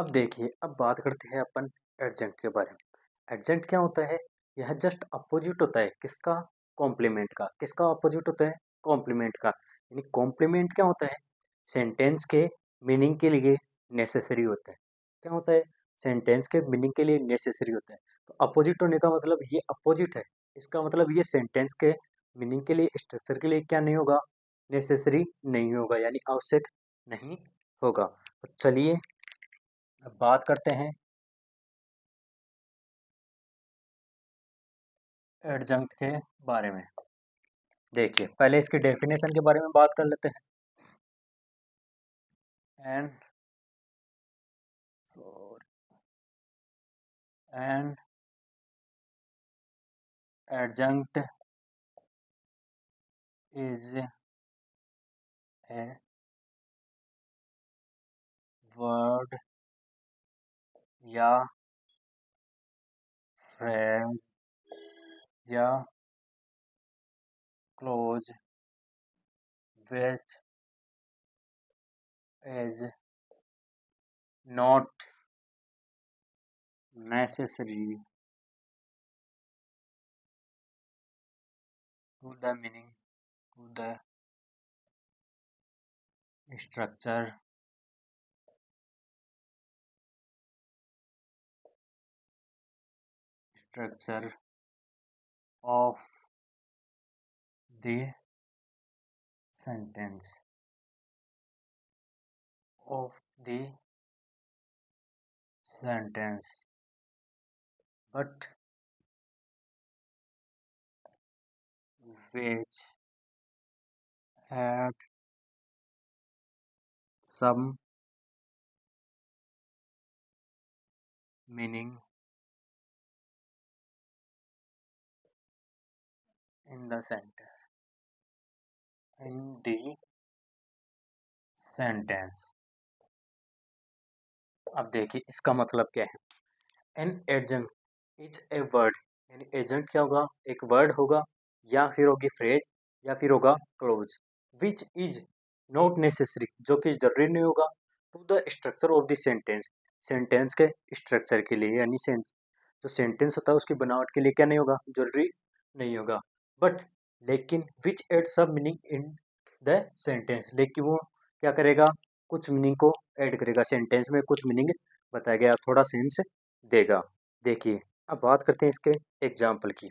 अब देखिए, अब बात करते हैं अपन एडजंक्ट के बारे में। एडजंक्ट क्या होता है? यह जस्ट अपोजिट होता है किसका? कॉम्प्लीमेंट का। किसका अपोजिट होता है? कॉम्प्लीमेंट का। यानी कॉम्प्लीमेंट क्या होता है? सेंटेंस के मीनिंग के लिए नेसेसरी होता है। क्या होता है? सेंटेंस के मीनिंग के लिए नेसेसरी होता है। तो अपोजिट होने का मतलब ये अपोजिट है। इसका मतलब ये सेंटेंस के मीनिंग के लिए, स्ट्रक्चर के लिए क्या नहीं होगा? नेसेसरी नहीं होगा, यानी आवश्यक नहीं होगा। तो चलिए अब बात करते हैं एडजंक्ट के बारे में। देखिए, पहले इसके डेफिनेशन के बारे में बात कर लेते हैं। And and adjunct is a word या फ्रेज या close which is not necessary to the meaning, to the structure of the sentence, of the sentence, but which add some meaning in the sentence, in the sentence। अब देखिए इसका मतलब क्या है। An adjunct is a word, यानी agent क्या होगा? एक वर्ड होगा, या फिर होगी फ्रेज, या फिर होगा clause, which is not necessary, जो कि जरूरी नहीं होगा, to the structure of the sentence, sentence के स्ट्रक्चर के लिए, यानी जो सेंटेंस होता है उसकी बनावट के लिए क्या नहीं होगा? जरूरी नहीं होगा। बट लेकिन विच एड सब मीनिंग इन द सेंटेंस, लेकिन वो क्या करेगा? कुछ मीनिंग को ऐड करेगा, सेंटेंस में कुछ मीनिंग बताया गया, थोड़ा सेंस देगा। देखिए, अब बात करते हैं इसके एग्जाम्पल की,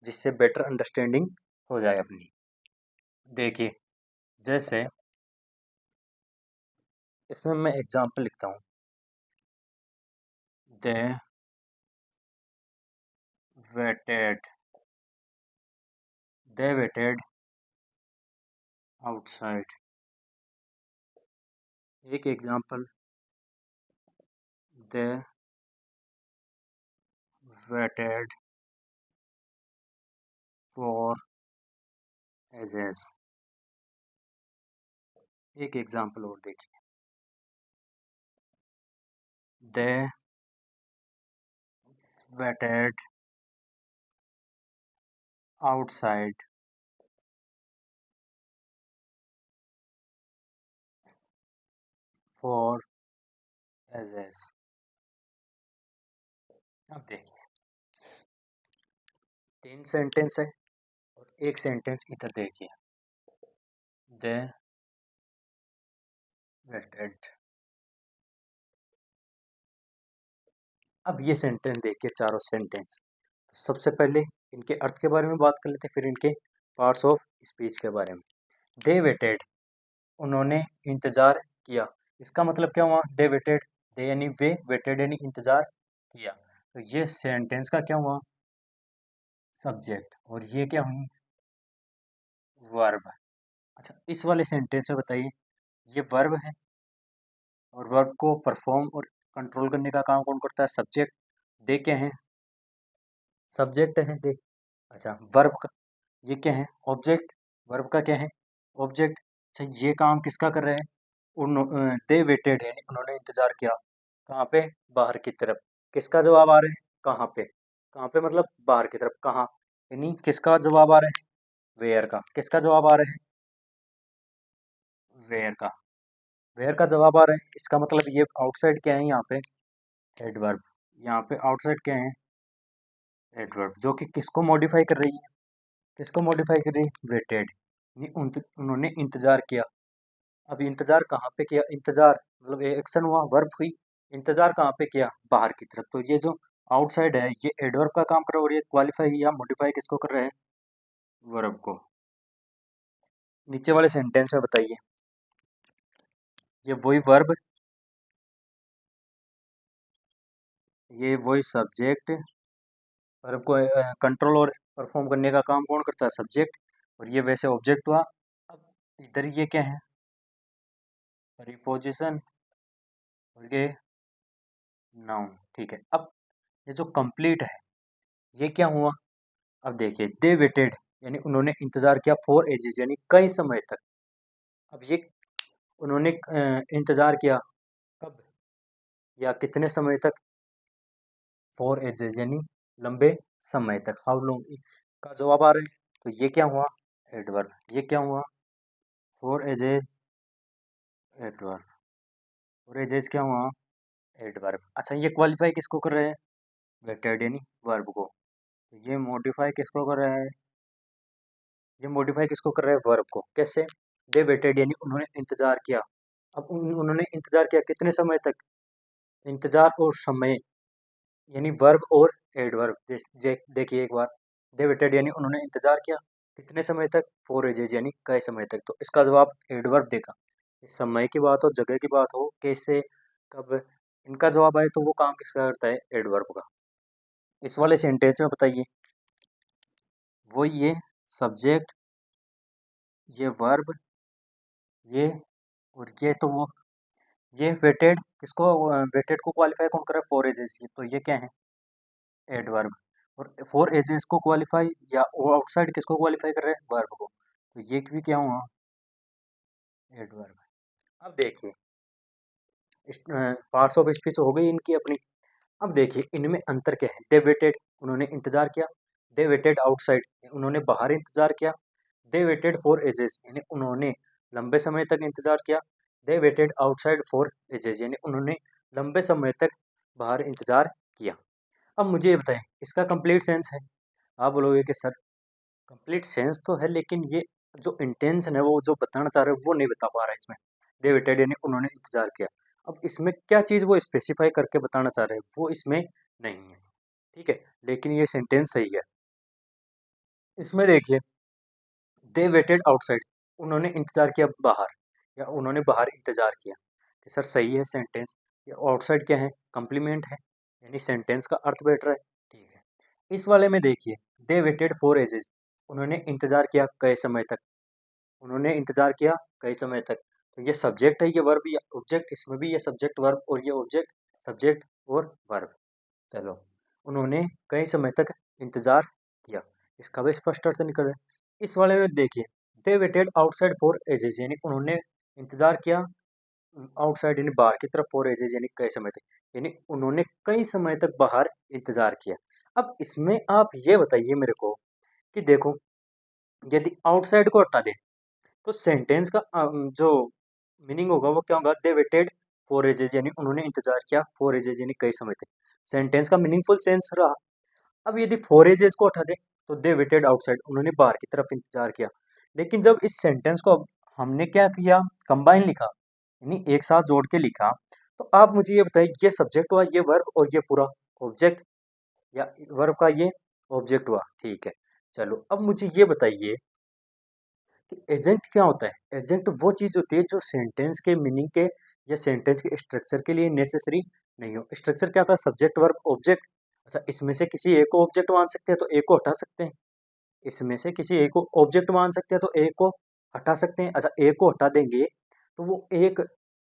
जिससे बेटर अंडरस्टैंडिंग हो जाए अपनी। देखिए, जैसे इसमें मैं एग्जाम्पल लिखता हूँ। They waited, they waited outside. एक example, they waited for ages. एक एग्जाम्पल और देखिए, they waited outside for ages. अब देखिए, 3 सेंटेंस है और एक सेंटेंस इधर देखिए, दे वेटेड। अब ये सेंटेंस देखिए, चारों सेंटेंस। तो सबसे पहले इनके अर्थ के बारे में बात कर लेते हैं, फिर इनके पार्ट्स ऑफ स्पीच के बारे में। दे वेटेड, उन्होंने इंतजार किया। इसका मतलब क्या हुआ? दे वेटेड, दे यानी वे, वेटेड यानी इंतजार किया। तो ये सेंटेंस का क्या हुआ? सब्जेक्ट, और ये क्या हुई? वर्ब। अच्छा, इस वाले सेंटेंस में बताइए, ये वर्ब है, और वर्ब को परफॉर्म और कंट्रोल करने का काम कौन करता है? सब्जेक्ट। दे क्या है? सब्जेक्ट है दे। अच्छा, वर्ब का ये क्या है? ऑब्जेक्ट। वर्ब का क्या है? ऑब्जेक्ट। अच्छा, ये काम किसका कर रहे हैं? दे वेटेड है, उन्होंने इंतजार किया। कहाँ पे? बाहर की तरफ। किसका जवाब आ रहा है? कहाँ पे? कहाँ पे मतलब बाहर की तरफ। कहाँ? यानी किसका जवाब आ रहा है? वेयर का। किसका जवाब आ रहा है? वेयर का। वेयर का जवाब आ रहा है, इसका मतलब ये आउटसाइड क्या है यहाँ पे, एडवर्ब। यहाँ पे आउटसाइड क्या है, एडवर्ब, जो कि किसको मॉडिफाई कर रही है, किसको मॉडिफाई कर रही है, वेटेड, उन्होंने इंतजार किया। अब इंतजार कहाँ पे किया, इंतजार मतलब ये एक्शन हुआ, वर्ब हुई, इंतजार कहाँ पे किया, बाहर की तरफ। तो ये जो आउटसाइड है ये एडवर्ब का काम कर रहा है, और ये क्वालिफाई या मॉडिफाई किसको कर रहा है, वर्ब को। नीचे वाले सेंटेंस में बताइए, ये वही वर्ब, ये वही सब्जेक्ट, वर्ब को कंट्रोल और परफॉर्म करने का काम कौन करता है, सब्जेक्ट, और ये वैसे ऑब्जेक्ट हुआ। अब इधर ये क्या है, प्रीपोजिशन, और ये नाउन, ठीक है। अब ये जो कंप्लीट है ये क्या हुआ, अब देखिए, दे वेटेड यानी उन्होंने इंतजार किया, फॉर एजेस यानी कई समय तक। अब ये उन्होंने इंतजार किया कब या कितने समय तक, फॉर एजेस यानी लंबे समय तक, हाउ लॉन्ग का जवाब आ रहा है। तो ये क्या हुआ, एडवर्ब, ये क्या हुआ, for ages, adverb, for ages क्या हुआ, एडवर्ब। अच्छा, ये क्वालिफाई किसको कर रहे हैं, वेटेड यानी वर्ब को। ये मॉडिफाई किसको कर रहा है, ये मॉडिफाई किसको कर रहा है, वर्ब को। कैसे, दे वेटेड यानी उन्होंने इंतजार किया। अब उन्होंने इंतजार किया कितने समय तक, इंतजार और समय यानी वर्ब और एडवर्ब। देखिए एक बार, दे वेटेड यानी उन्होंने इंतजार किया कितने समय तक, फॉर एजेस यानी कई समय तक। तो इसका जवाब एडवर्ब देगा। इस समय की बात हो, जगह की बात हो, कैसे, कब, इनका जवाब आए तो वो काम किसका करता है, एडवर्ब का। इस वाले सेंटेंस में बताइए, वो ये सब्जेक्ट, ये वर्ब, ये, और ये तो वो, ये वेटेड किसको, वेटेड को क्वालिफाई कौन कर रहा है, फॉर एजेस। तो ये क्या है, एडवर्ब, और फॉर एजेस को क्वालिफाई या आउटसाइड किसको क्वालिफाई कर रहे हैं, वर्ब को। तो ये भी क्या हुआ, एडवर्ब। अब देखिए, पार्ट्स ऑफ स्पीच हो गई इनकी अपनी। अब देखिए इनमें अंतर क्या है, दे वेटेड उन्होंने इंतजार किया, दे वेटेड आउटसाइड उन्होंने बाहर इंतजार किया, दे वेटेड फॉर एजेस यानी उन्होंने लंबे समय तक इंतजार किया, दे वेटेड आउटसाइड फॉर एजेस यानी उन्होंने लंबे समय तक बाहर इंतजार किया। अब मुझे ये बताएं, इसका कंप्लीट सेंस है। आप बोलोगे कि सर कंप्लीट सेंस तो है, लेकिन ये जो इंटेंशन है वो जो बताना चाह रहे हो वो नहीं बता पा रहा है इसमें। दे वेटेड यानी उन्होंने इंतजार किया, अब इसमें क्या चीज़ वो स्पेसिफाई करके बताना चाह रहे हैं वो इसमें नहीं है, ठीक है, लेकिन ये सेंटेंस सही है। इसमें देखिए, दे वेटेड आउटसाइड उन्होंने इंतजार किया बाहर, या उन्होंने बाहर इंतजार किया, कि सर सही है सेंटेंस। ये आउटसाइड क्या है, कम्प्लीमेंट है, यानी सेंटेंस का अर्थ बैठ रहा है, ठीक है। इस वाले में देखिए, दे वेटेड फॉर एजेस उन्होंने इंतजार किया कई समय तक, उन्होंने इंतजार किया कई समय तक। तो ये सब्जेक्ट है, ये वर्ब या ऑब्जेक्ट, इसमें भी ये सब्जेक्ट वर्ब और ये ऑब्जेक्ट, सब्जेक्ट और वर्ब। चलो, उन्होंने कई समय तक इंतजार किया, इसका भी स्पष्ट अर्थ निकल रहा है। इस वाले में देखिए, they waited outside for edges यानी उन्होंने इंतजार किया आउटसाइड यानी बाहर की तरफ, फॉर एजेस यानी कई समय तक, यानी उन्होंने कई समय तक बाहर इंतजार किया। अब इसमें आप ये बताइए मेरे को कि देखो, यदि आउटसाइड को हटा दें तो सेंटेंस का जो मीनिंग होगा वो क्या होगा, दे वेटेड फॉर एजेस यानी उन्होंने इंतजार किया, फॉर एजेस यानी कई समय तक। सेंटेंस का मीनिंगफुल सेंस रहा। अब यदि फॉर एजेस को हटा दें तो दे वेटेड आउटसाइड उन्होंने बाहर की तरफ इंतजार किया। लेकिन जब इस सेंटेंस को हमने क्या किया, कंबाइन लिखा, यानी एक साथ जोड़ के लिखा, तो आप मुझे ये बताइए, ये सब्जेक्ट हुआ, ये वर्ब, और ये पूरा ऑब्जेक्ट, या वर्ब का ये ऑब्जेक्ट हुआ, ठीक है। चलो, अब मुझे ये बताइए कि एजेंट क्या होता है। एजेंट वो चीज़ होती है जो सेंटेंस के मीनिंग के या सेंटेंस के स्ट्रक्चर के लिए नेसेसरी नहीं हो। स्ट्रक्चर क्या होता है, सब्जेक्ट वर्ब ऑब्जेक्ट। अच्छा, इसमें से किसी एक को ऑब्जेक्ट मान सकते हैं तो एक को हटा सकते हैं, इसमें से किसी एक को ऑब्जेक्ट मान सकते हैं तो एक को हटा सकते हैं। अच्छा, एक को हटा देंगे तो वो एक,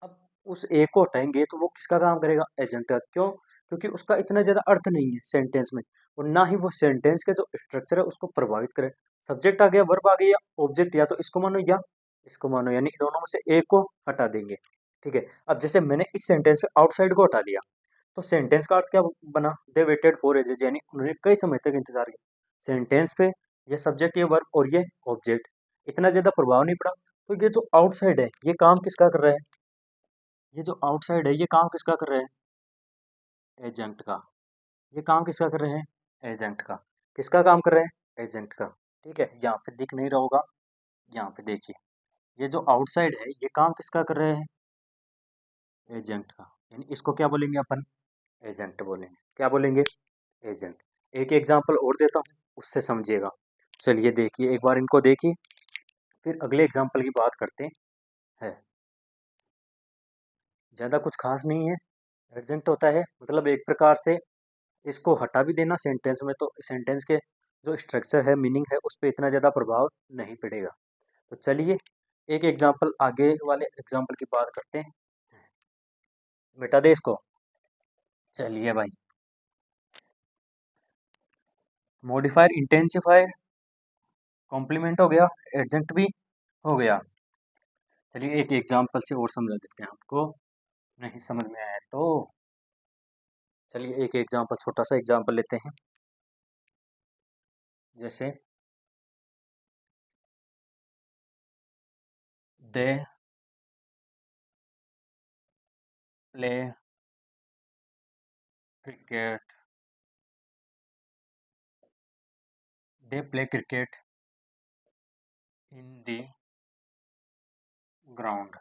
अब उस एक को हटाएंगे तो वो किसका काम करेगा, एजेंट का। क्यों, क्योंकि उसका इतना ज़्यादा अर्थ नहीं है सेंटेंस में, और ना ही वो सेंटेंस का जो स्ट्रक्चर है उसको प्रभावित करे। सब्जेक्ट आ गया, वर्ब आ गया, ऑब्जेक्ट या तो इसको मानो या इसको मानो, यानी इन दोनों में से एक को हटा देंगे, ठीक है। अब जैसे मैंने इस सेंटेंस में आउटसाइड को हटा दिया तो सेंटेंस का अर्थ क्या बना, दे वेटेड फॉर एजेस यानी उन्होंने कई समय तक इंतजार किया। सेंटेंस पे ये सब्जेक्ट, ये वर्ब और ये ऑब्जेक्ट इतना ज़्यादा प्रभाव नहीं पड़ा। तो ये जो आउटसाइड है ये काम किसका कर रहा है, ये जो आउटसाइड है ये काम किसका कर रहे हैं? एजेंट का। ये काम किसका कर रहे हैं? एजेंट का। किसका काम कर रहे हैं? एजेंट का। ठीक है, यहाँ पे दिख नहीं रहा होगा, यहाँ पे देखिए, ये जो आउटसाइड है ये काम किसका कर रहे हैं? एजेंट का। यानी इसको क्या बोलेंगे अपन? एजेंट बोलेंगे। क्या बोलेंगे? एजेंट। एक एग्जांपल और देता हूँ, उससे समझिएगा। चलिए देखिए, एक बार इनको देखिए, फिर अगले एग्जांपल की बात करते हैं। ज़्यादा कुछ खास नहीं है। एजेंट होता है मतलब एक प्रकार से इसको हटा भी देना सेंटेंस में तो सेंटेंस के जो स्ट्रक्चर है, मीनिंग है, उस पर इतना ज़्यादा प्रभाव नहीं पड़ेगा। तो चलिए एक एग्जांपल, आगे वाले एग्जांपल की बात करते हैं। मिटा दे इसको। चलिए भाई, मॉडिफायर, इंटेंसिफायर, कॉम्प्लीमेंट हो गया, एडजेंट भी हो गया। चलिए एक एग्जांपल से और समझा देते हैं आपको, नहीं समझ में आया तो चलिए एक एग्जांपल, छोटा सा एग्जांपल लेते हैं। जैसे they play cricket, they play cricket in the ground.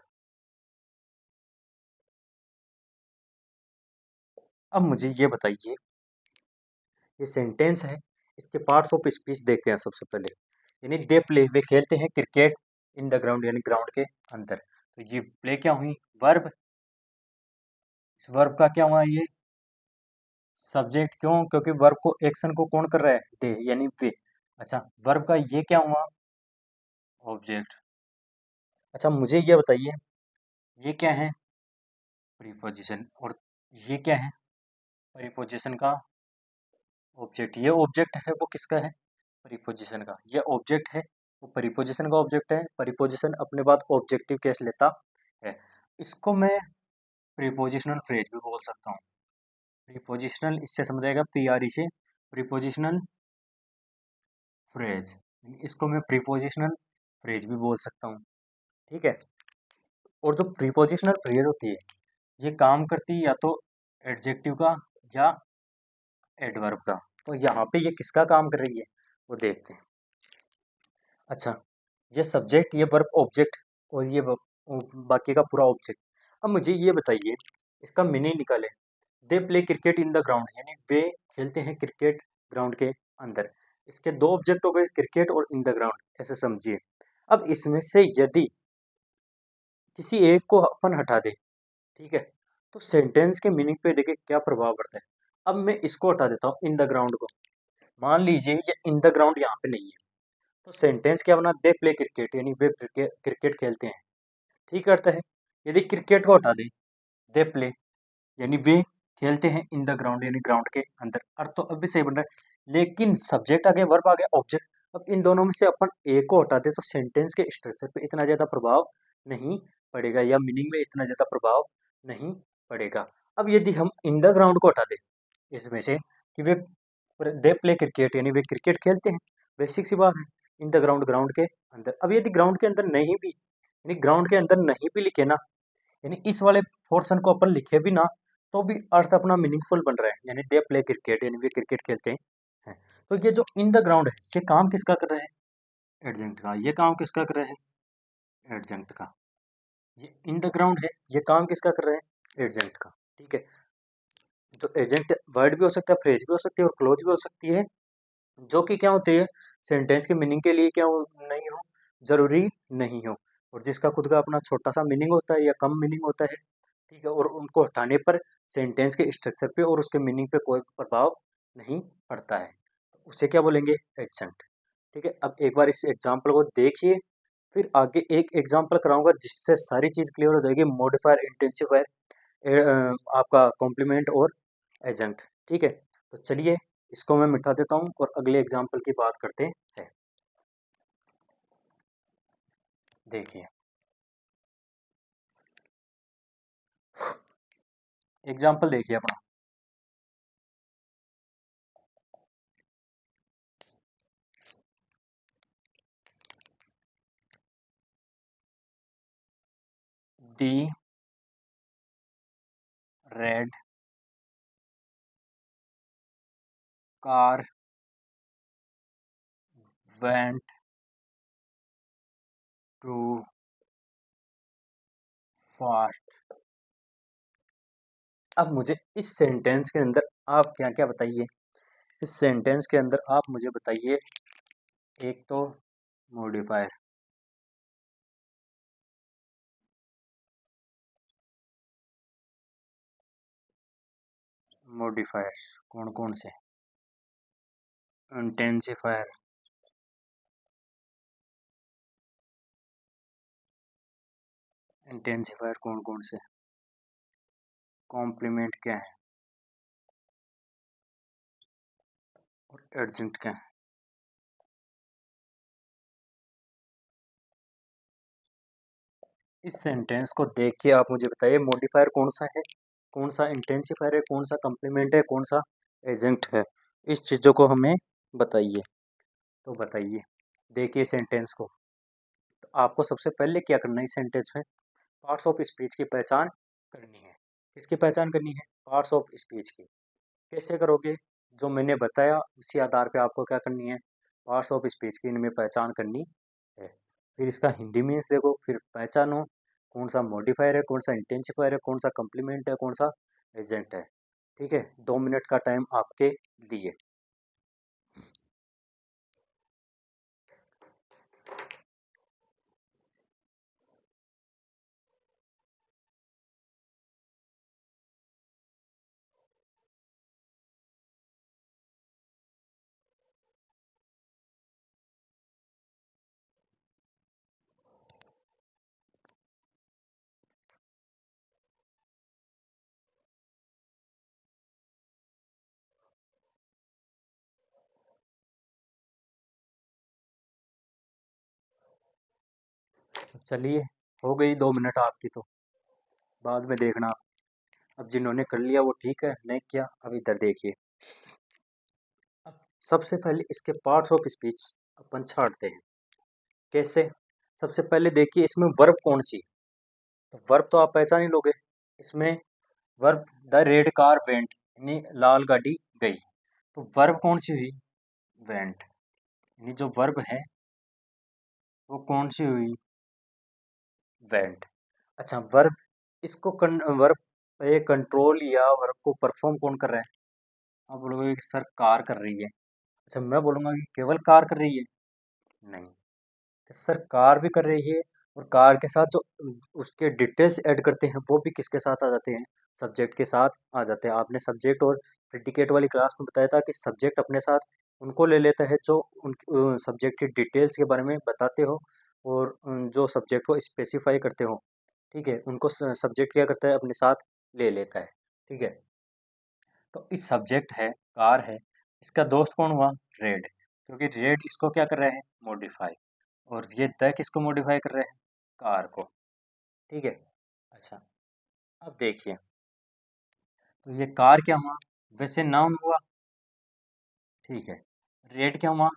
अब मुझे ये बताइए, ये सेंटेंस है, इसके पार्ट्स ऑफ स्पीच देखते हैं सबसे पहले। यानी दे प्ले, वे खेलते हैं क्रिकेट इन द ग्राउंड, यानी ग्राउंड के अंदर। तो ये प्ले क्या हुई? वर्ब। इस वर्ब का क्या हुआ? ये सब्जेक्ट। क्यों? क्योंकि वर्ब को, एक्शन को कौन कर रहा है? दे, यानी वे। अच्छा, वर्ब का ये क्या हुआ? ऑब्जेक्ट। अच्छा मुझे ये बताइए, ये क्या है? प्रीपोजिशन। और ये क्या है? प्रीपोजिशन का ऑब्जेक्ट। ये ऑब्जेक्ट है वो किसका है? प्रीपोजिशन का। ये ऑब्जेक्ट है, वो प्रीपोजिशन का ऑब्जेक्ट है। प्रीपोजिशन अपने बाद ऑब्जेक्टिव केस लेता है। इसको मैं प्रीपोजिशनल फ्रेज भी बोल सकता हूँ। प्रीपोजिशनल, इससे समझाएगा पीआरई से, प्रीपोजिशनल फ्रेज। इसको मैं प्रीपोजिशनल फ्रेज भी बोल सकता हूँ। ठीक है। और जो प्रीपोजिशनल फ्रेज होती है, ये काम करती है या तो एडजेक्टिव का या एडवर्ब का। तो यहाँ पे ये किसका काम कर रही है वो देखते हैं। अच्छा, ये सब्जेक्ट, ये वर्ब, ऑब्जेक्ट, और ये बाकी का पूरा ऑब्जेक्ट। अब मुझे ये बताइए, इसका मीनिंग निकालें। They play cricket in the ground, यानी वे खेलते हैं क्रिकेट ग्राउंड के अंदर। इसके दो ऑब्जेक्ट हो गए, क्रिकेट और इन द ग्राउंड, ऐसे समझिए। अब इसमें से यदि किसी एक को अपन हटा दे, ठीक है, तो सेंटेंस के मीनिंग पे देखिए क्या प्रभाव पड़ता है। अब मैं इसको हटा देता हूँ, इन द ग्राउंड को। मान लीजिए ये इन द ग्राउंड यहाँ पे नहीं है, तो सेंटेंस क्या बना? दे प्ले क्रिकेट, यानी वे क्रिकेट खेलते हैं। ठीक करता है। यदि क्रिकेट को हटा दें, दे प्ले, यानी वे खेलते हैं इन द ग्राउंड, यानी ग्राउंड के अंदर। अर्थ तो अब भी सही बन रहा है, लेकिन सब्जेक्ट आ गया, वर्ब आ गया, ऑब्जेक्ट। अब इन दोनों में से अपन एक को हटा दें तो सेंटेंस के स्ट्रक्चर पे इतना ज़्यादा प्रभाव नहीं पड़ेगा, या मीनिंग में इतना ज़्यादा प्रभाव नहीं पड़ेगा। अब यदि हम इन द ग्राउंड को हटा दें इसमें से, कि वे दे प्ले क्रिकेट, यानी वे क्रिकेट खेलते हैं, बेसिक सी बात है। इन द ग्राउंड, ग्राउंड के अंदर। अब यदि ग्राउंड के अंदर नहीं भी, यानी ग्राउंड के अंदर नहीं भी लिखे ना, यानी इस वाले पोर्शन को अपन लिखे भी ना, तो भी अर्थ अपना मीनिंगफुल बन रहा है। यानी दे प्ले क्रिकेट, यानी वे क्रिकेट खेलते हैं। तो ये जो इन द ग्राउंड है, ये काम किसका कर रहे हैं? एडजेंट का। ये काम किसका कर रहे हैं? एडजेंट का। ये इन द ग्राउंड है, ये काम किसका कर रहे हैं? एडजेंट का। ठीक है। तो एजेंट वर्ड भी हो सकता है, फ्रेज भी हो सकती है, और क्लोज भी हो सकती है, जो कि क्या होती है? सेंटेंस के मीनिंग के लिए क्या नहीं हो, जरूरी नहीं हो, और जिसका खुद का अपना छोटा सा मीनिंग होता है या कम मीनिंग होता है। ठीक है। और उनको हटाने पर सेंटेंस के स्ट्रक्चर पे और उसके मीनिंग पे कोई प्रभाव नहीं पड़ता है। उसे क्या बोलेंगे? एजेंट। ठीक है। अब एक बार इस एग्जाम्पल को देखिए, फिर आगे एक एग्जाम्पल कराऊंगा जिससे सारी चीज़ क्लियर हो जाएगी। मॉडिफायर, इंटेंसिफायर, आपका कॉम्प्लीमेंट और एजेंट। ठीक है। तो चलिए इसको मैं मिटा देता हूँ और अगले एग्जाम्पल की बात करते हैं। देखिए एग्जाम्पल देखिए अपना। The red car went too fast. अब मुझे इस सेंटेंस के अंदर आप क्या क्या बताइए। इस सेंटेंस के अंदर आप मुझे बताइए, एक तो मॉडिफायर, मॉडिफायर कौन कौन से, इंटेंसिफायर, इंटेंसिफायर कौन कौन से, कॉम्प्लीमेंट क्या है और एडजेंट क्या है। इस सेंटेंस को देख के आप मुझे बताइए मॉडिफायर कौन सा है, कौन सा इंटेंसिफायर है, कौन सा कॉम्प्लीमेंट है, कौन सा एजेंट है। इस चीज़ों को हमें बताइए। तो बताइए, देखिए सेंटेंस को। तो आपको सबसे पहले क्या करना है, इस सेंटेंस में पार्ट्स ऑफ स्पीच की पहचान करनी है। किसकी पहचान करनी है, पार्ट्स ऑफ स्पीच की। कैसे करोगे, जो मैंने बताया उसी आधार पे आपको क्या करनी है, पार्ट्स ऑफ स्पीच की इनमें पहचान करनी है। फिर इसका हिंदी मीन्स देखो, फिर पहचानो कौन सा मॉडिफायर है, कौन सा इंटेंसिफायर है, कौन सा कम्प्लीमेंट है, कौन सा एजेंट है। ठीक है, 2 मिनट का टाइम आपके लिए। चलिए, हो गई 2 मिनट आपकी, तो बाद में देखना। अब जिन्होंने कर लिया वो ठीक है, नहीं किया अब इधर देखिए। अब सबसे पहले इसके पार्ट्स ऑफ स्पीच अपन छांटते हैं। कैसे, सबसे पहले देखिए इसमें वर्ब कौन सी, तो वर्ब तो आप पहचान ही लोगे। इसमें verb the red car went, यानी लाल गाड़ी गई। तो वर्ब कौन सी हुई, वेंट, यानी जो वर्ब है वो कौन सी हुई, वेंट। अच्छा, वर्ब इसको वर्ब ये कंट्रोल या वर्ब को परफॉर्म कौन कर रहा है, आप बोलोगे कि सर कार कर रही है। अच्छा, मैं बोलूँगा कि केवल कार कर रही है, नहीं, सर कार भी कर रही है, और कार के साथ जो उसके डिटेल्स ऐड करते हैं वो भी किसके साथ आ जाते हैं, सब्जेक्ट के साथ आ जाते हैं। आपने सब्जेक्ट और प्रेडिकेट वाली क्लास में बताया था कि सब्जेक्ट अपने साथ उनको ले लेता है जो उन सब्जेक्ट की डिटेल्स के बारे में बताते हो, और जो सब्जेक्ट को स्पेसिफाई करते हो, ठीक है, उनको सब्जेक्ट क्या करता है, अपने साथ ले लेता है। ठीक है, तो इस सब्जेक्ट है, कार है, इसका दोस्त कौन हुआ, रेड, क्योंकि रेड इसको क्या कर रहा है, मॉडिफाई, और ये द किसको मॉडिफाई कर रहे हैं, कार को। ठीक है, अच्छा, अब देखिए, तो ये कार क्या हुआ, वैसे नाउन हुआ, ठीक है। रेड क्या हुआ,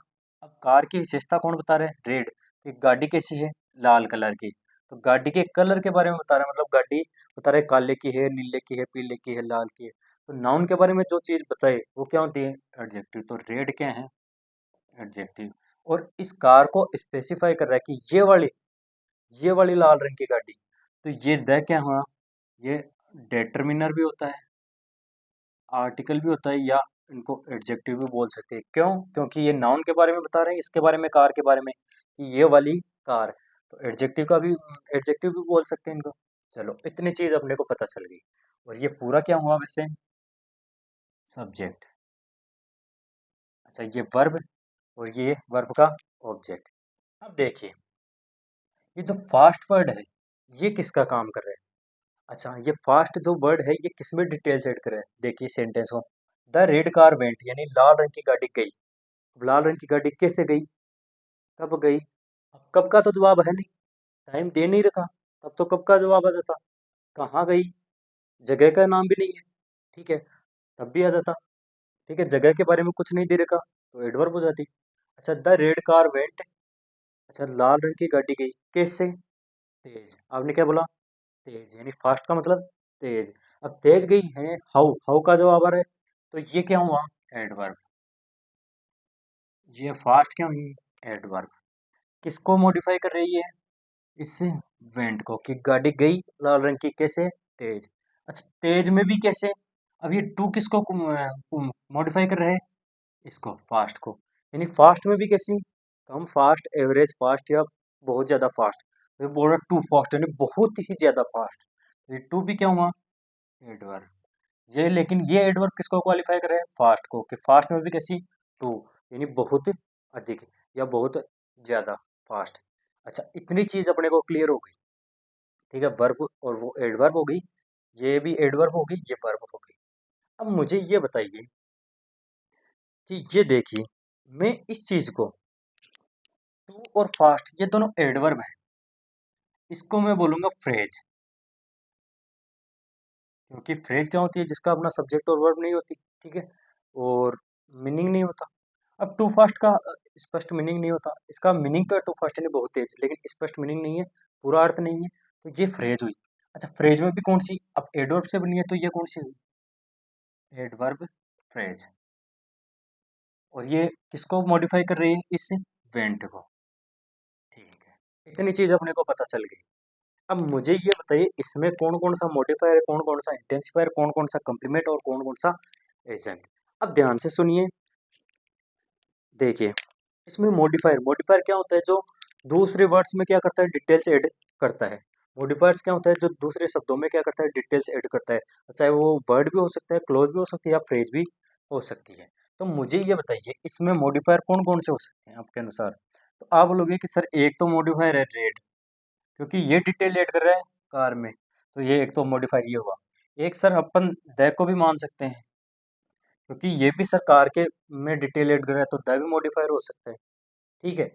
अब कार की विशेषता कौन बता रहे हैं, रेड, कि गाड़ी कैसी है, लाल कलर की, तो गाड़ी के कलर के बारे में बता रहे हैं, मतलब गाड़ी बता रहे हैं काले की है, नीले की है, पीले की है, लाल की है। तो नाउन के बारे में जो चीज़ बताए वो क्या होती है, एडजेक्टिव। तो रेड क्या है, एडजेक्टिव। और इस कार को स्पेसिफाई कर रहा है कि ये वाली लाल रंग की गाड़ी। तो ये द क्या हुआ, ये डिटरमिनर भी होता है, आर्टिकल भी होता है, या इनको एडजेक्टिव भी बोल सकते हैं। क्यों, क्योंकि ये नाउन के बारे में बता रहे हैं, इसके बारे में, कार के बारे में, कि ये वाली कार। तो एडजेक्टिव का भी, एडजेक्टिव भी बोल सकते हैं इनको। चलो, इतनी चीज़ अपने को पता चल गई। और ये पूरा क्या हुआ वैसे, सब्जेक्ट। अच्छा, ये वर्ब, और ये वर्ब का ऑब्जेक्ट। अब देखिए, ये जो फास्ट वर्ड है ये किसका काम कर रहा है। अच्छा, ये फास्ट जो वर्ड है ये किसमें डिटेल्स ऐड कर रहा है, देखिए सेंटेंस को। द रेड कार वेंट, यानी लाल रंग की गाड़ी गई। अब लाल रंग की गाड़ी कैसे गई, कब गई, अब कब का तो जवाब है नहीं, टाइम दे नहीं रखा, तब तो कब का जवाब आ जाता। कहाँ गई, जगह का नाम भी नहीं है, ठीक है, तब भी आ जाता। ठीक है, जगह के बारे में कुछ नहीं दे रखा तो एडवर्ब हो जाती। अच्छा, द रेड कार वेंट, अच्छा लाल रंग की गाड़ी गई कैसे, तेज। आपने क्या बोला, तेज, यानी फास्ट का मतलब तेज। अब तेज गई है, हाउ हाउ का जवाब आ रहा है, तो ये क्या हुआ, एडवर्ब। ये फास्ट क्या हुई, एडवर्ब। किसको मॉडिफाई कर रही है, इस वेंट को, कि गाड़ी गई लाल रंग की, कैसे, तेज। अच्छा तेज में भी कैसे, अब ये टू किसको मॉडिफाई कर रहा है, इसको, फास्ट को। यानी फास्ट में भी कैसी, कम फास्ट, एवरेज फास्ट, या बहुत ज्यादा फास्ट। तो बोल रहा टू फास्ट यानी बहुत ही ज्यादा फास्ट, ये टू भी क्या हुआ, एडवर्ब। ये लेकिन ये एडवर्ब किसको क्वालिफाई करे, फास्ट को, कि फास्ट में भी कैसी, टू, यानी बहुत अधिक या बहुत ज्यादा फास्ट। अच्छा इतनी चीज अपने को क्लियर हो गई, ठीक है, वर्ब और वो एडवर्ब हो गई, ये भी एडवर्ब हो गई, ये वर्ब हो गई। अब मुझे ये बताइए कि ये देखिए, मैं इस चीज को, टू और फास्ट ये दोनों एडवर्ब है, इसको मैं बोलूंगा फ्रेज। क्योंकि फ्रेज क्या होती है, जिसका अपना सब्जेक्ट और वर्ब नहीं होती, ठीक है, और मीनिंग नहीं होता। अब टू फास्ट का स्पष्ट मीनिंग नहीं होता, इसका मीनिंग तो है टू फास्ट यानी बहुत तेज, लेकिन स्पष्ट मीनिंग नहीं है, पूरा अर्थ नहीं है, तो ये फ्रेज हुई। अच्छा फ्रेज में भी कौन सी, अब एडवर्ब से बनी है, तो ये कौन सी हुई, एडवर्ब फ्रेज। और ये किसको मॉडिफाई कर रही है, इस वेंट को, ठीक है। इतनी चीज अपने को पता चल गई। अब मुझे ये बताइए, इसमें कौन कौन सा मॉडिफायर है, कौन कौन सा इंटेंसिफायर, कौन कौन सा कंप्लीमेंट और कौन कौन सा एजेंट। अब ध्यान से सुनिए, देखिए, इसमें मॉडिफायर, मॉडिफायर क्या होता है, जो दूसरे वर्ड्स में क्या करता है, डिटेल्स ऐड करता है। मॉडिफायर्स क्या होता है, जो दूसरे शब्दों में क्या करता है, डिटेल्स ऐड करता है, चाहे वो वर्ड भी हो सकता है, क्लोज भी हो सकती है, या फ्रेज भी हो सकती है। तो मुझे ये बताइए, इसमें मॉडिफायर कौन कौन से हो सकते हैं आपके अनुसार। तो आप बोलोगे कि सर एक तो मॉडिफायर है रेड, क्योंकि ये डिटेल ऐड कर रहा है कार में, तो ये एक तो मॉडिफायर ये हुआ। एक सर अपन द को भी मान सकते हैं, क्योंकि ये भी सर कार के में डिटेल ऐड कर रहा है, तो द भी मॉडिफायर हो सकता है, ठीक है।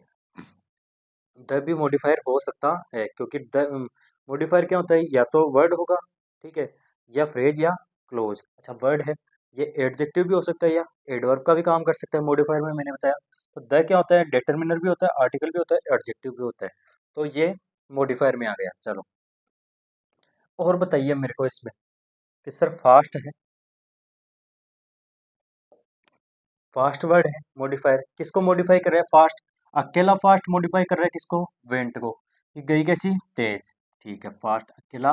द भी मॉडिफायर हो सकता है, क्योंकि द मॉडिफायर क्या होता है, या तो वर्ड होगा, ठीक है, या फ्रेज या क्लोज। अच्छा वर्ड है, ये एडजेक्टिव भी हो सकता है, या एडवर्ब का भी काम कर सकता है मॉडिफायर में, मैंने बताया। तो द क्या होता है, डिटर्मिनर भी होता है, आर्टिकल भी होता है, एडजेक्टिव भी होता है, तो ये मॉडिफायर में आ गया। चलो और बताइए मेरे को इसमें, कि सर फास्ट है, फास्ट वर्ड है, मॉडिफायर किसको मॉडिफाई कर रहा है, फास्ट, अकेला फास्ट मॉडिफाई कर रहा है किसको, वेंट को, कि गई कैसी, तेज, ठीक है, फास्ट अकेला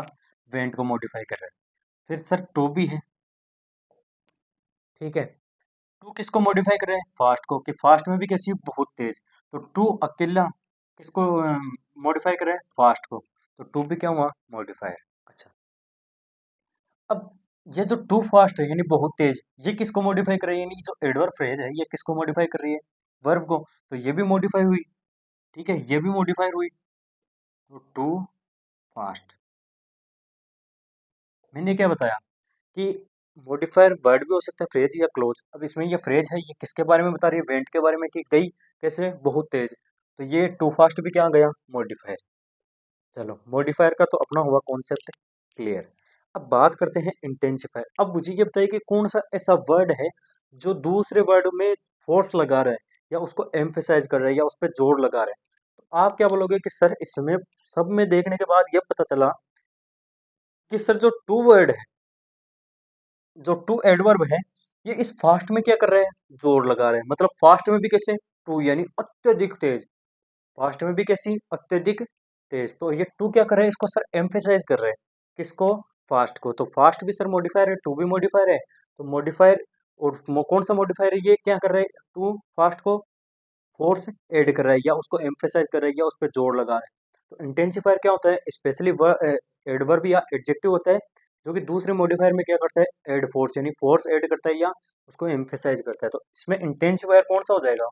वेंट को मॉडिफाई कर रहा है। फिर सर टू भी है, ठीक है, टू किसको मॉडिफाई कर रहा है, फास्ट को, कि फास्ट में भी कैसी, बहुत तेज, तो टू अकेला किसको मॉडिफाई कर रहा है, फास्ट को, तो टू भी क्या हुआ, मॉडिफायर। अच्छा अब ये जो टू फास्ट है यानी बहुत तेज, ये किसको मॉडिफाई कर रही है, यानी जो एडवर्ब फ्रेज है ये किसको मॉडिफाई कर रही है, वर्ब को, तो ये भी मॉडिफाई हुई, ठीक है, ये भी मॉडिफायर हुई, तो टू फास्ट। मैंने क्या बताया कि मॉडिफायर वर्ड भी हो सकता है, फ्रेज या क्लोज। अब इसमें ये फ्रेज है, ये किसके बारे में बता रही है, वेंट के बारे में, कि गई कैसे, बहुत तेज, तो ये टू फास्ट भी क्या आ गया, मॉडिफायर। चलो मॉडिफायर का तो अपना हुआ कॉन्सेप्ट क्लियर। अब बात करते हैं इंटेंसिफायर। अब मुझे ये बताइए कि कौन सा ऐसा वर्ड है जो दूसरे वर्ड में फोर्स लगा रहा है, या उसको एम्फेसाइज कर रहा है, या उस पर जोर लगा रहा है। तो आप क्या बोलोगे कि सर इसमें सब में देखने के बाद ये पता चला कि सर जो टू वर्ड है, जो टू एडवर्ब है, ये इस फास्ट में क्या कर रहे हैं, जोर लगा रहे हैं। मतलब फास्ट में भी कैसे, टू यानी अत्यधिक तेज, फास्ट में भी कैसी, अत्यधिक तेज। तो ये टू क्या कर रहे हैं, इसको सर एम्फेसाइज कर रहे हैं, किसको, फास्ट को। तो फास्ट भी सर मॉडिफायर है, टू भी मॉडिफायर है, तो मॉडिफायर, और कौन सा मॉडिफायर है, ये क्या कर रहे हैं, टू फास्ट को फोर्स ऐड कर रहा है, या उसको एम्फेसाइज कर रहा है, या उस पर जोर लगा रहा है। तो इंटेंसिफायर क्या होता है, स्पेशली एडवर्ब या एडजेक्टिव होता है, जो कि दूसरे मॉडिफायर में क्या करता है, एड फोर्स, यानी फोर्स ऐड करता है, या उसको एम्फेसाइज करता है। तो इसमें इंटेंसिफायर कौन सा हो जाएगा,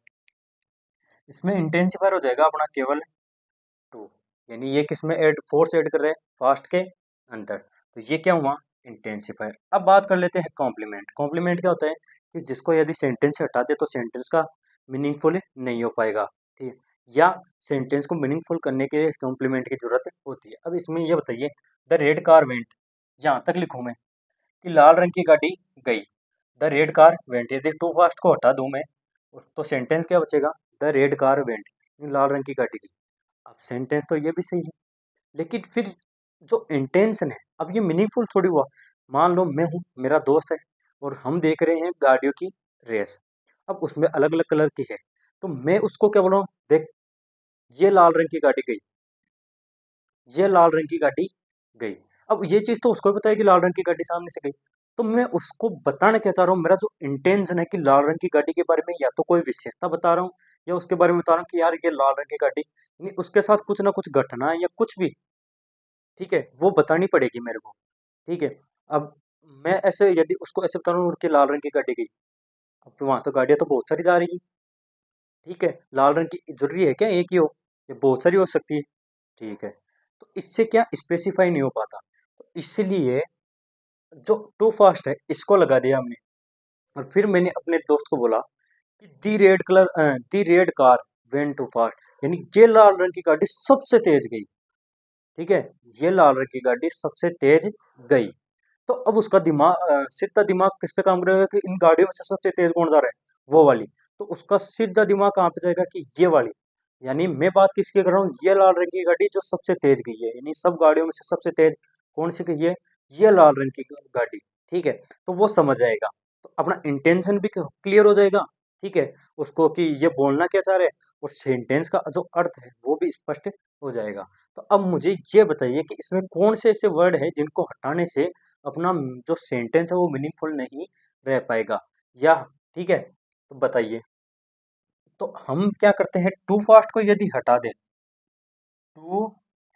इसमें इंटेंसिफायर हो जाएगा अपना केवल टू, यानी ये किसमें ऐड, फोर्स ऐड कर रहे हैं, फास्ट के अंदर, तो ये क्या हुआ, इंटेंसिफायर। अब बात कर लेते हैं कॉम्प्लीमेंट। कॉम्प्लीमेंट क्या होता है, कि जिसको यदि सेंटेंस से हटा दे तो सेंटेंस का मीनिंगफुल नहीं हो पाएगा, ठीक है, या सेंटेंस को मीनिंगफुल करने के लिए कॉम्प्लीमेंट की जरूरत होती है। अब इसमें ये बताइए, द रेड कार वेंट, यहाँ तक लिखूं मैं, कि लाल रंग की गाड़ी गई, द रेड कार वेंट, यदि टू फास्ट को हटा दूं मैं, तो सेंटेंस क्या बचेगा, द रेड कार वेंट, लाल रंग की गाड़ी गई। अब सेंटेंस तो ये भी सही है, लेकिन फिर जो इंटेंशन है, अब ये मीनिंगफुल थोड़ी हुआ। मान लो मैं हूँ, मेरा दोस्त है, और हम देख रहे हैं गाड़ियों की रेस। अब उसमें अलग अलग कलर की है, तो मैं उसको क्या बोल रहा हूँ, देख ये लाल रंग की गाड़ी गई, ये लाल रंग की गाड़ी गई। अब ये चीज तो उसको भी पता है कि लाल रंग की गाड़ी सामने से गई। तो मैं उसको बताना क्या चाह रहा हूँ, मेरा जो इंटेंशन है कि लाल रंग की गाड़ी के बारे में या तो कोई विशेषता बता रहा हूँ, या उसके बारे में बता रहा हूँ कि यार ये लाल रंग की गाड़ी, यानी उसके साथ कुछ ना कुछ घटना या कुछ भी, ठीक है, वो बतानी पड़ेगी मेरे को। ठीक है। अब मैं ऐसे यदि उसको ऐसे बता रहा हूँ कि लाल रंग की गाड़ी गई, अब तो वहां तो गाड़ियां तो बहुत सारी जा रही है। ठीक है, लाल रंग की जरूरी है क्या एक ही हो, ये बहुत सारी हो सकती है। ठीक है, तो इससे क्या स्पेसिफाई नहीं हो पाता, तो इसलिए जो टू फास्ट है इसको लगा दिया हमने। और फिर मैंने अपने दोस्त को बोला कि the red car went too fast, यानी ये लाल रंग की गाड़ी सबसे तेज गई। ठीक है, ये लाल रंग की गाड़ी सबसे तेज गई। तो अब उसका सीधा दिमाग किस पे काम करेगा कि इन गाड़ियों में से सबसे तेज कौन जा रहा है, वो वाली। तो उसका सीधा दिमाग कहाँ पे जाएगा कि ये वाली। यानी मैं बात किसकी कर रहा हूँ, ये लाल रंग की गाड़ी जो सबसे तेज गई है, यानी सब गाड़ियों में से सबसे तेज कौन सी गई है, ये लाल रंग की गाड़ी। ठीक है, तो वो समझ जाएगा, तो अपना इंटेंशन भी क्लियर हो जाएगा। ठीक है, उसको कि ये बोलना क्या चाह रहे हैं, और सेंटेंस का जो अर्थ है वो भी स्पष्ट हो जाएगा। तो अब मुझे ये बताइए कि इसमें कौन से ऐसे वर्ड है जिनको हटाने से अपना जो सेंटेंस है वो मीनिंगफुल नहीं रह पाएगा, या ठीक है, तो बताइए। तो हम क्या करते हैं, टू फास्ट को यदि हटा दें, टू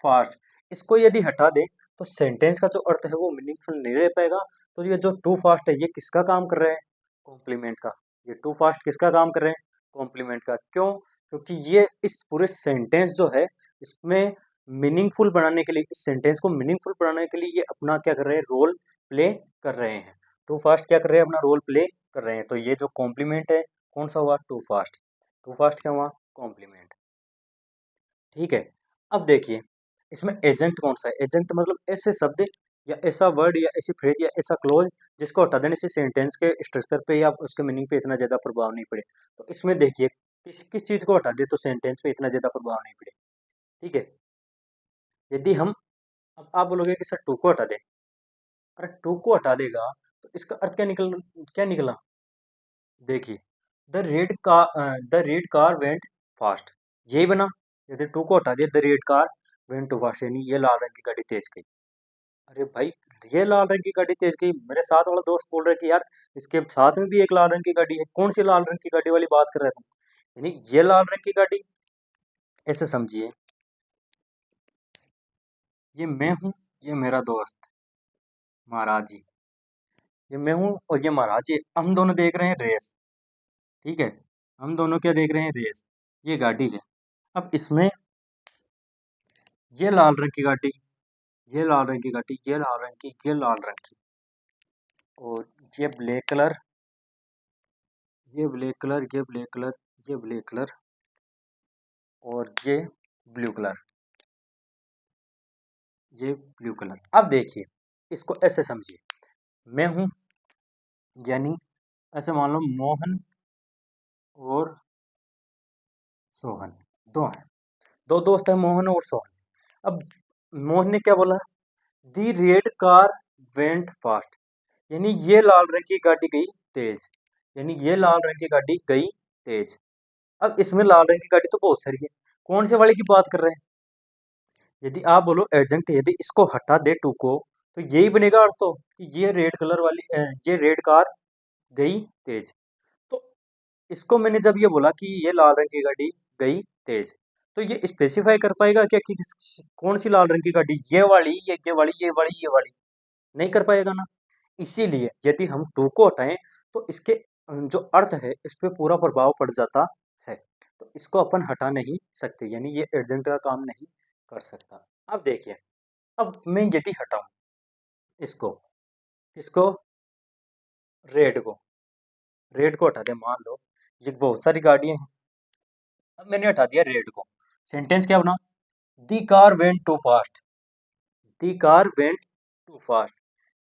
फास्ट इसको यदि हटा दें, तो सेंटेंस का जो अर्थ है वो मीनिंगफुल नहीं रह पाएगा। तो ये जो टू फास्ट है ये किसका काम कर रहा है, कॉम्प्लीमेंट का। ये टू फास्ट किसका काम कर रहे हैं, कॉम्प्लीमेंट का। क्यों, क्योंकि ये इस पूरे सेंटेंस जो है इसमें मीनिंगफुल बनाने के लिए, इस सेंटेंस को मीनिंगफुल बनाने के लिए ये अपना क्या कर रहे हैं, रोल प्ले कर रहे हैं। टू फास्ट क्या कर रहे हैं, अपना रोल प्ले कर रहे हैं। तो ये जो कॉम्प्लीमेंट है कौन सा हुआ, टू फास्ट। टू फास्ट क्या हुआ, कॉम्प्लीमेंट। ठीक है, अब देखिए इसमें एजेंट कौन सा है। एजेंट मतलब ऐसे शब्द या ऐसा वर्ड या ऐसी फ्रेज या ऐसा क्लोज जिसको हटा देने से सेंटेंस के स्ट्रक्चर पे या उसके मीनिंग पे इतना ज्यादा प्रभाव नहीं पड़े। तो इसमें देखिए किस किस चीज को हटा दे तो सेंटेंस पे इतना ज्यादा प्रभाव नहीं पड़े। ठीक है, यदि हम, अब आप बोलोगे कि सर टू को हटा दे, अरे टू को हटा देगा तो इसका अर्थ क्या निकला, देखिए the red car went fast, यही बना। यदि टू को हटा दिया, the red car went too fast, यानी ये लाल रंग की गाड़ी तेज गई। अरे भाई, ये लाल रंग की गाड़ी तेज गई, मेरे साथ वाला दोस्त बोल रहा है कि यार इसके साथ में भी एक लाल रंग की गाड़ी है, कौन सी लाल रंग की गाड़ी वाली बात कर रहा है तुम, यानी ये लाल रंग की गाड़ी। ऐसे समझिए, ये मैं हूँ, ये मेरा दोस्त महाराज जी, ये मैं हूँ और ये महाराज जी, हम दोनों देख रहे हैं रेस। ठीक है, हम दोनों क्या देख रहे हैं, रेस। ये गाड़ी है, अब इसमें ये लाल रंग की गाड़ी, ये लाल रंग की गाड़ी, ये लाल रंग की, ये लाल रंग की, और ये ब्लैक कलर, ये ब्लैक कलर, ये ब्लैक कलर, ये ब्लैक कलर, और ये ब्लू कलर, ये ब्लू कलर। अब देखिए इसको ऐसे समझिए, मैं हूं, यानी ऐसे मान लो मोहन और सोहन, दो हैं, दो दोस्त हैं मोहन और सोहन। अब मोहन ने क्या बोला, दी रेड कार वेंट फास्ट, यानी ये लाल रंग की गाड़ी गई तेज, यानी ये लाल रंग की गाड़ी गई तेज। अब इसमें लाल रंग की गाड़ी तो बहुत सारी है, कौन से वाले की बात कर रहे हैं। यदि आप बोलो एडजंक्ट, यदि इसको हटा दे टू को, तो यही बनेगा अर्थ तो कि ये रेड कलर वाली ये रेड कार गई तेज। तो इसको मैंने जब ये बोला कि ये लाल रंग की गाड़ी गई तेज, तो ये स्पेसिफाई कर पाएगा क्या कि कौन सी लाल रंग की गाड़ी, ये वाली, ये वाली, ये वाली, ये वाली, नहीं कर पाएगा ना। इसीलिए यदि हम टू को हटाएं तो इसके जो अर्थ है इस पे पूरा प्रभाव पड़ जाता है। तो इसको अपन हटा नहीं सकते, यानी ये एडजंक्ट का काम नहीं कर सकता। अब देखिए, अब मैं यदि हटाऊं इसको, इसको, रेड को, रेड को हटा दे, मान लो ये बहुत सारी गाड़ियां हैं, अब मैंने हटा दिया रेड को, सेंटेंस क्या बना, the car went too fast, the car went too fast,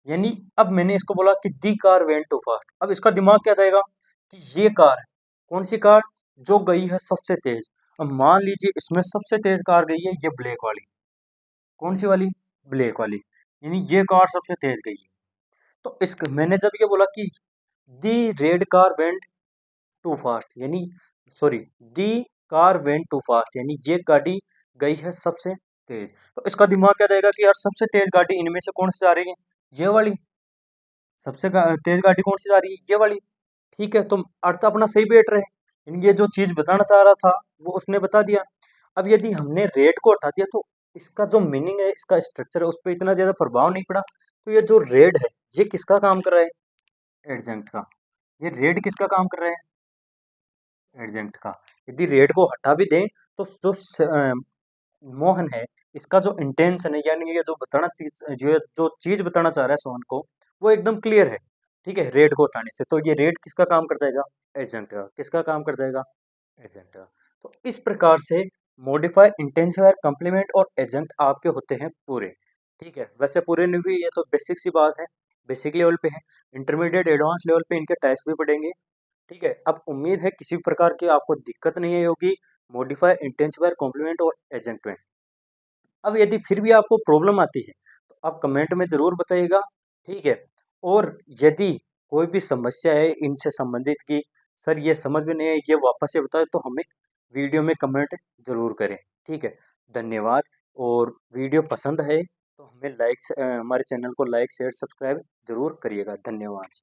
यानी अब मैंने इसको बोला कि the car went too fast. अब इसका दिमाग क्या जाएगा कि ये कार है, कौन सी कार, जो गई है सबसे तेज। अब मान लीजिए इसमें सबसे तेज कार गई है ये ब्लैक वाली, कौन सी वाली, ब्लैक वाली, यानी ये कार सबसे तेज गई है। तो इस मैंने जब ये बोला कि the red car went too fast, यानी sorry, the car went too fast, यानी ये गाड़ी गई है सबसे तेज। तो इसका दिमाग क्या जाएगा कि यार सबसे तेज गाड़ी इनमें से कौन सी जा रही है, ये वाली। सबसे तेज गाड़ी कौन सी जा रही है, ये वाली। ठीक है, तो अर्थ अपना सही बैठ रहे, यानी ये जो चीज बताना चाह रहा था वो उसने बता दिया। अब यदि हमने रेड को हटा दिया तो इसका जो मीनिंग है, इसका स्ट्रक्चर है, उस पर इतना ज्यादा प्रभाव नहीं पड़ा। तो ये जो रेड है, ये किसका काम कर रहा है, एडजेंट का। ये रेड किसका काम कर रहा है, एडजेंट का। यदि रेड को हटा भी दें तो जो मोहन है, इसका जो इंटेंशन है, यानी ये जो बताना चीज, जो चीज बताना चाह रहा है सोहन को, वो एकदम क्लियर है। ठीक है, रेड को हटाने से तो ये रेड किसका काम कर जाएगा, एजेंट का। किसका काम कर जाएगा, एजेंट का। तो इस प्रकार से मॉडिफायर, इंटेंसिफायर, कॉम्प्लीमेंट और एजेंट आपके होते हैं पूरे। ठीक है, वैसे पूरे नहीं हुई, ये तो बेसिक सी बात है, बेसिक लेवल पे है। इंटरमीडिएट एडवांस लेवल पे इनके टेस्ट भी पढ़ेंगे। ठीक है, अब उम्मीद है किसी भी प्रकार की आपको दिक्कत नहीं आई होगी मॉडिफायर, इंटेंसिफायर, कॉम्प्लीमेंट और एजेंट में। अब यदि फिर भी आपको प्रॉब्लम आती है तो आप कमेंट में ज़रूर बताइएगा। ठीक है, और यदि कोई भी समस्या है इनसे संबंधित कि सर ये समझ में नहीं है, ये वापस से बताए, तो हमें वीडियो में कमेंट ज़रूर करें। ठीक है, धन्यवाद। और वीडियो पसंद है तो हमें हमारे चैनल को लाइक शेयर सब्सक्राइब ज़रूर करिएगा। धन्यवाद।